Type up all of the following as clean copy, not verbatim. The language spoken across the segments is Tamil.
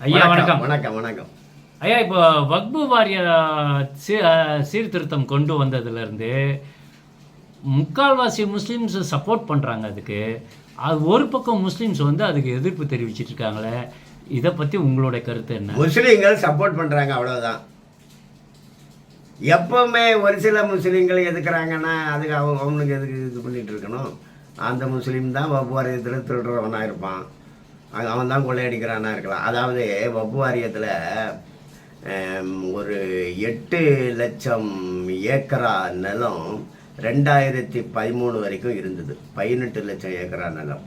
ஐயா வணக்கம். வணக்கம் வணக்கம் ஐயா, இப்போ வக்பு வாரிய சீர்திருத்தம் கொண்டு வந்ததுலேருந்து முக்கால்வாசி முஸ்லீம்ஸ் சப்போர்ட் பண்ணுறாங்க அதுக்கு. அது ஒரு பக்கம் முஸ்லீம்ஸ் வந்து அதுக்கு எதிர்ப்பு தெரிவிச்சிட்டு இருக்காங்களே, இதை பற்றி உங்களுடைய கருத்து என்ன? முஸ்லீம்கள் சப்போர்ட் பண்ணுறாங்க, அவ்வளோதான். எப்பவுமே ஒரு சில முஸ்லீம்கள் எதுக்குறாங்கன்னா அதுக்கு அவனுக்கு எதுக்கு இது பண்ணிட்டு இருக்கணும். அந்த முஸ்லீம் தான் வக்பு வாரியத்தில் திருடுறவனாக இருப்பான், அவன் தான் கொள்ளையடிக்கிறானா இருக்கலாம். அதாவது வக்பு வாரியத்தில் ஒரு 8 லட்சம் ஏக்கரா நிலம் 2013 வரைக்கும் இருந்தது. 18 லட்சம் ஏக்கரா நிலம்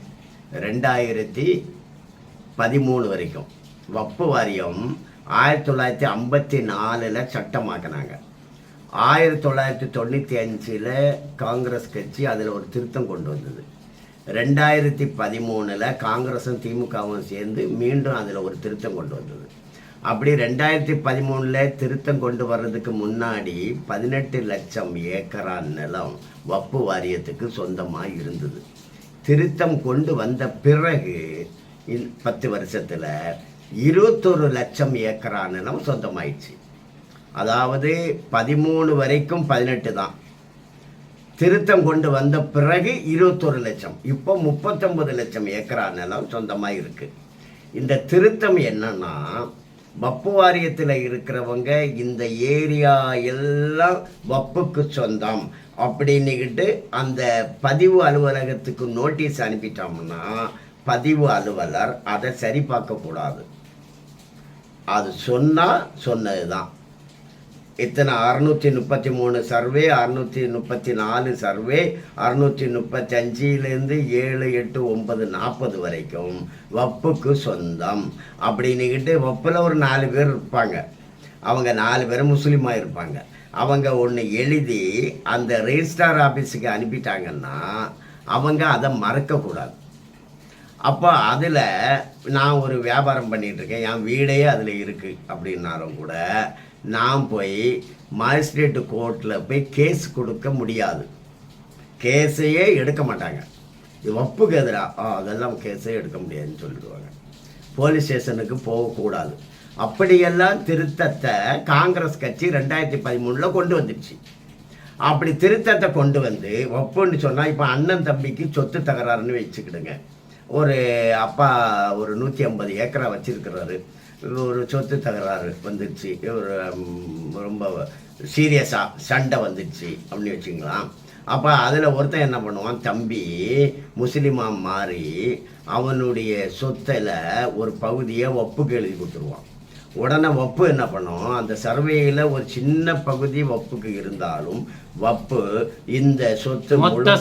2013 வரைக்கும். வக்பு வாரியம் 1954 சட்டமாக்கினாங்க. 1995 காங்கிரஸ் கட்சி அதில் ஒரு திருத்தம் கொண்டு வந்தது. 2013 காங்கிரஸும் திமுகவும் சேர்ந்து மீண்டும் அதில் ஒரு திருத்தம் கொண்டு வந்தது. அப்படி 2013 திருத்தம் கொண்டு வர்றதுக்கு முன்னாடி 18 லட்சம் ஏக்கரா நிலம் வக்பு வாரியத்துக்கு சொந்தமாக இருந்தது. திருத்தம் கொண்டு வந்த பிறகு 10 வருஷத்தில் 21 லட்சம் ஏக்கரா நிலம் சொந்தமாயிடுச்சு. அதாவது 13 வரைக்கும் 18 தான், திருத்தம் கொண்டு வந்த பிறகு 21 லட்சம், இப்போ 39 லட்சம் ஏக்கரா நிலம் சொந்தமாக இருக்குது. இந்த திருத்தம் என்னன்னா, வக்பு வாரியத்தில் இருக்கிறவங்க இந்த ஏரியா எல்லாம் வக்புக்கு சொந்தம் அப்படின்னுக்கிட்டு அந்த பதிவு அலுவலகத்துக்கு நோட்டீஸ் அனுப்பிட்டோம்னா பதிவு அலுவலர் அதை சரி பார்க்கக்கூடாது. அது சொன்னால் சொன்னது தான். இத்தனை 633 சர்வே, 634 சர்வே, 635 7 8 9 40 வரைக்கும் வக்புக்கு சொந்தம் அப்படின்னுக்கிட்டு வப்பில் ஒரு 4 பேர் இருப்பாங்க. அவங்க 4 பேர் முஸ்லீமாக இருப்பாங்க. அவங்க ஒன்று எழுதி அந்த ரெஜிஸ்ட்ரார் ஆஃபீஸுக்கு அனுப்பிட்டாங்கன்னா அவங்க அதை மறக்கக்கூடாது. அப்போ அதில் நான் ஒரு வியாபாரம் பண்ணிகிட்ருக்கேன், என் வீடே அதில் இருக்குது அப்படின்னாலும் கூட நான் போய் மாஜிஸ்ட்ரேட்டு கோர்ட்டில் போய் கேஸ் கொடுக்க முடியாது. கேஸையே எடுக்க மாட்டாங்க. இது வப்புக்கு எதிராக அதெல்லாம் கேஸே எடுக்க முடியாதுன்னு சொல்லிடுவாங்க. போலீஸ் ஸ்டேஷனுக்கு போகக்கூடாது. அப்படியெல்லாம் திருத்தத்தை காங்கிரஸ் கட்சி 2013 கொண்டு வந்துடுச்சு. அப்படி திருத்தத்தை கொண்டு வந்து வப்புன்னு சொன்னால், இப்போ அண்ணன் தம்பிக்கு சொத்து தகராறுன்னு வச்சுக்கிடுங்க. ஒரு அப்பா ஒரு 150 ஏக்கரா வச்சுருக்கிறாரு, ஒரு சொத்து தகராறு வந்துடுச்சு, ஒரு ரொம்ப சீரியஸாக சண்டை வந்துடுச்சு அப்படின்னு வச்சுக்கலாம். அப்போ அதில் ஒருத்தன் என்ன பண்ணுவான், தம்பி முஸ்லீமாக மாறி அவனுடைய சொத்தில் ஒரு பகுதியை வப்புக்கு எழுதி கொடுத்துருவான். உடனே வப்பு என்ன பண்ணும், அந்த சர்வேயில் ஒரு சின்ன பகுதி வப்புக்கு இருந்தாலும் வப்பு இந்த சொத்து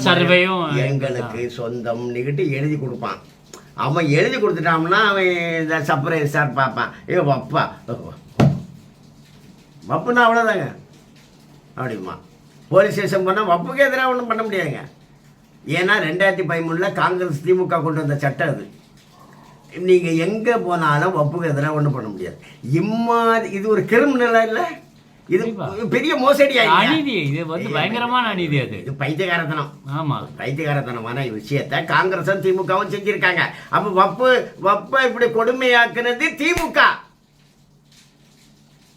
சர்வேயும் எங்களுக்கு சொந்தம்னுக்கிட்டு எழுதி கொடுப்பான். அவன் எழுதி கொடுத்துட்டான்னா அவன் இந்த சர்ப்ரைஸ் சார் பார்ப்பான், வப்பா வப்புன்னா அவ்வளோதாங்க அப்படிமா. போலீஸ் ஸ்டேஷன் போனால் வப்புக்கு எதிராக ஒன்றும் பண்ண முடியாதுங்க. ஏன்னா 2013 காங்கிரஸ் திமுக கொண்டு வந்த சட்டம் அது. நீங்கள் எங்கே போனாலும் வப்புக்கு எதிராக ஒன்றும் பண்ண முடியாது. இது ஒரு கிரிமினல் இல்லை, இது பெரிய மோசடி அநீதி. இது வந்து பயங்கரமான அநீதி. இது பைத்தியகாரத்தனம். ஆமாம், பைத்தியகாரத்தனமான விஷயத்தை காங்கிரஸும் திமுகவும் செஞ்சிருக்காங்க. அப்போ வப்பை இப்படி கொடுமையாக்குனது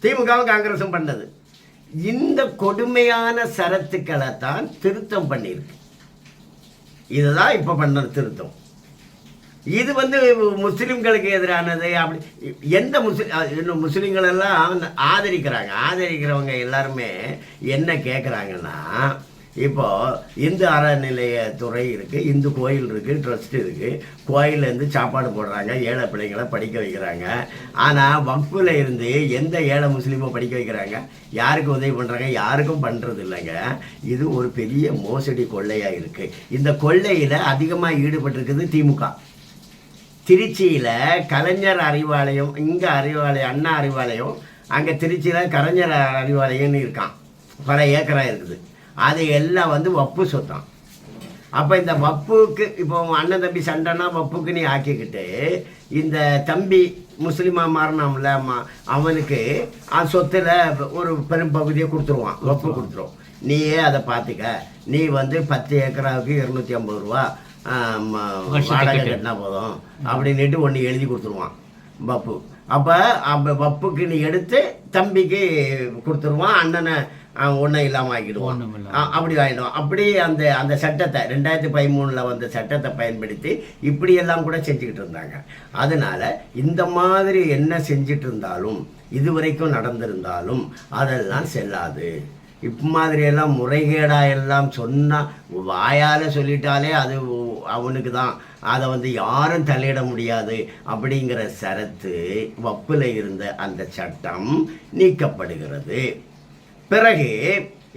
திமுகவும் காங்கிரஸும் பண்ணது. இந்த கொடுமையான சரத்துக்களை தான் திருத்தம் பண்ணியிருக்கு. இதுதான் இப்போ பண்ண திருத்தம். இது வந்து முஸ்லீம்களுக்கு எதிரானது. அப்படி எந்த முஸ்லீம்கள் எல்லாம் ஆதரிக்கிறவங்க எல்லாருமே என்ன கேட்குறாங்கன்னா, இப்போது இந்து அறநிலையத்துறை இருக்குது, இந்து கோயில் இருக்குது, ட்ரஸ்ட் இருக்குது, கோயிலேருந்து சாப்பாடு போடுறாங்க, ஏழை பிள்ளைங்களை படிக்க வைக்கிறாங்க. ஆனால் வக்ஃபில் இருந்து எந்த ஏழை முஸ்லீமை படிக்க வைக்கிறாங்க? யாருக்கு உதவி பண்ணுறாங்க? யாருக்கும் பண்ணுறது இல்லைங்க. இது ஒரு பெரிய மோசடி கொள்ளையாக இருக்குது. இந்த கொள்ளையில் அதிகமாக ஈடுபட்டிருக்குது திமுக. திருச்சியில் கலைஞர் அறிவாலயம், இங்கே அறிவாலயம், அண்ணா அறிவாலயம், அங்கே திருச்சியில் கலைஞர் அறிவாலயம்னு இருக்கான், பல ஏக்கராக இருக்குது. அது எல்லாம் வந்து வப்பு சொத்தான். அப்போ இந்த வப்புக்கு இப்போ அண்ணன் தம்பி சண்டைனா வப்புக்கு நீ ஆக்கிக்கிட்டு இந்த தம்பி முஸ்லீமாக மாறினாம்ல, அவனுக்கு சொத்தில் ஒரு பெரும் பகுதியை கொடுத்துருவான், வப்பு கொடுத்துருவோம். நீயே அதை பார்த்துக்க, நீ வந்து 10 ஏக்கராவுக்கு 250 ரூபா வாடகை கட்டினா போதும் அப்படின்ட்டு ஒன்று எழுதி கொடுத்துருவான் வப்பு. அப்போ வப்புக்கு நீ எடுத்து தம்பிக்கு கொடுத்துருவான், அண்ணனை ஒன்றும் இல்லாமல் ஆக்கிடுவான், அப்படி ஆகிடும். அப்படி அந்த அந்த சட்டத்தை 2013 வந்த சட்டத்தை பயன்படுத்தி இப்படியெல்லாம் கூட செஞ்சுக்கிட்டு இருந்தாங்க. அதனால் இந்த மாதிரி என்ன செஞ்சிட்டு இருந்தாலும் இதுவரைக்கும் நடந்திருந்தாலும் அதெல்லாம் செல்லாது. மாதிரியெல்லாம் முறைகேடாக எல்லாம் சொன்னால் வாயால் சொல்லிட்டாலே அது அவனுக்கு தான், அதை யாரும் தலையிட முடியாது அப்படிங்கிற சரத்து வப்பில் இருந்த அந்த சட்டம் நீக்கப்படுகிறது. பிறகு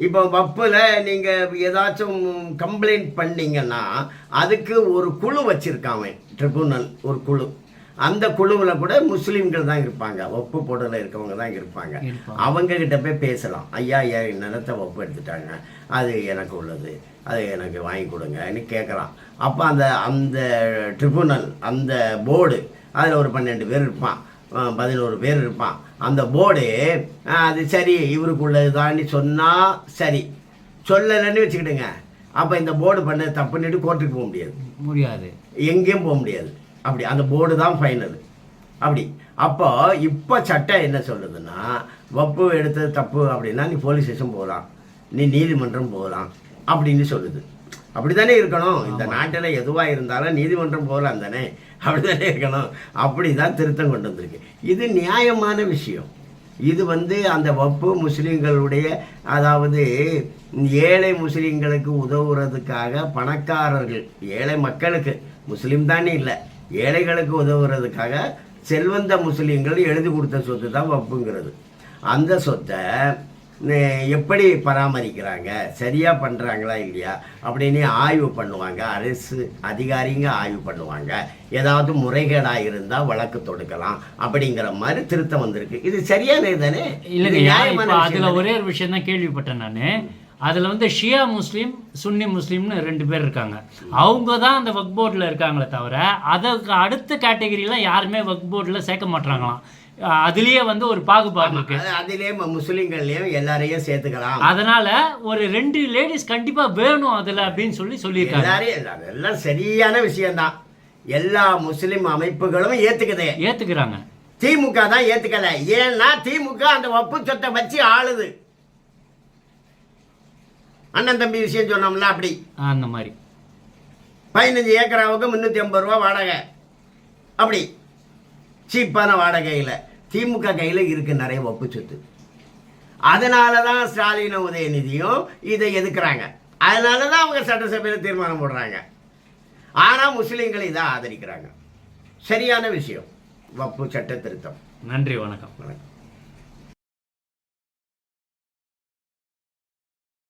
இப்போ வப்பில் நீங்கள் ஏதாச்சும் கம்ப்ளைண்ட் பண்ணிங்கன்னா அதுக்கு ஒரு குழு வச்சுருக்காங்க, ட்ரிபுனல் ஒரு குழு. அந்த குழுவில் கூட முஸ்லீம்கள் தான் இருப்பாங்க, வப்பு போடல இருக்கவங்க தான் இருப்பாங்க. அவங்கக்கிட்ட போய் பேசலாம், ஐயா என் நிலத்தை வப்பு எடுத்துட்டாங்க, அது எனக்கு உள்ளது, அது எனக்கு வாங்கி கொடுங்கன்னு கேட்கலாம். அப்போ அந்த அந்த ட்ரிபுனல் அந்த போர்டு அதில் ஒரு 12 பேர் இருப்பான், 11 பேர் இருப்பான். அந்த போர்டு அது சரி இவருக்குள்ளது தான்னு சொன்னால் சரி, சொல்லலைன்னு வச்சுக்கிடுங்க, அப்போ இந்த போர்டு பண்ண தப்புன்னுட்டு கோர்ட்டுக்கு போக முடியாது, எங்கேயும் போக முடியாது. அப்படி அந்த போர்டு தான் ஃபைனல். அப்படி அப்போ இப்போ சட்டம் என்ன சொல்லுதுன்னா, வப்பு எடுத்தது தப்பு அப்படின்னா நீ போலீஸ் ஸ்டேஷன் போகலாம், நீ நீதிமன்றம் போகலாம் அப்படின்னு சொல்லுது. அப்படி தானே இருக்கணும். இந்த நாட்டில் எதுவாக இருந்தாலும் நீதிமன்றம் போகலாம் தானே, அப்படி தானே இருக்கணும். அப்படி தான் திருத்தம் கொண்டு வந்திருக்கு. இது நியாயமான விஷயம். இது அந்த வப்பு முஸ்லீம்களுடைய, அதாவது ஏழை முஸ்லீம்களுக்கு உதவுறதுக்காக பணக்காரர்கள், ஏழை மக்களுக்கு, முஸ்லீம் தானே இல்லை, ஏழைகளுக்கு உதவுறதுக்காக செல்வந்த முஸ்லீம்கள் எழுதி கொடுத்த சொத்து தான் வப்புங்கிறது. அந்த சொத்தை எப்படி பராமரிக்கிறாங்க, சரியாக பண்ணுறாங்களா இல்லையா அப்படின்னு ஆய்வு பண்ணுவாங்க. அரசு அதிகாரிங்க ஆய்வு பண்ணுவாங்க. ஏதாவது முறைகேடாக இருந்தால் வழக்கு தொடுக்கலாம் அப்படிங்கிற மாதிரி திருத்தம் வந்திருக்கு. இது சரியானது தானே? இல்லைங்க, அதில் ஒரே ஒரு விஷயம் தான் கேள்விப்பட்டேன் நான். அதில் ஷியா முஸ்லீம் சுன்னி முஸ்லீம்னு 2 பேர் இருக்காங்க. அவங்க தான் அந்த வக் போர்டில் இருக்காங்களே தவிர அதுக்கு அடுத்த கேட்டகரியெலாம் யாருமே வக் போர்டில் சேர்க்க மாட்டாங்களாம். அதுலேயே ஒரு பாகுபாடு இருக்கு. அதுலேயே முஸ்லீம்கள்லேயும் எல்லாரையும் சேர்த்துக்கலாம். அதனால ஒரு 2 லேடிஸ் கண்டிப்பாக வேணும் அதில் அப்படின்னு சொல்லியிருக்காங்க. எல்லாரையும், அதெல்லாம் சரியான விஷயம்தான். எல்லா முஸ்லீம் அமைப்புகளும் ஏற்றுக்கிறாங்க. திமுக தான் ஏற்றுக்கல. ஏன்னா திமுக அந்த வப்பு சொத்தை வச்சு ஆளுது. அண்ணன் தம்பி விஷயம் சொன்னோம்ல, அப்படி அந்த மாதிரி 15 ஏக்கராவுக்கு 350 ரூபா வாடகை, அப்படி சீப்பான வாடகையில் திமுக கையில் இருக்கு நிறைய வப்பு சொத்து. அதனால தான் ஸ்டாலின் உதயநிதியும் இதை எதுக்குறாங்க. அதனால தான் அவங்க சட்டசபையில் தீர்மானம் போடுறாங்க. ஆனால் முஸ்லீம்கள் இதை ஆதரிக்கிறாங்க. சரியான விஷயம் வப்பு சட்ட திருத்தம். நன்றி, வணக்கம்.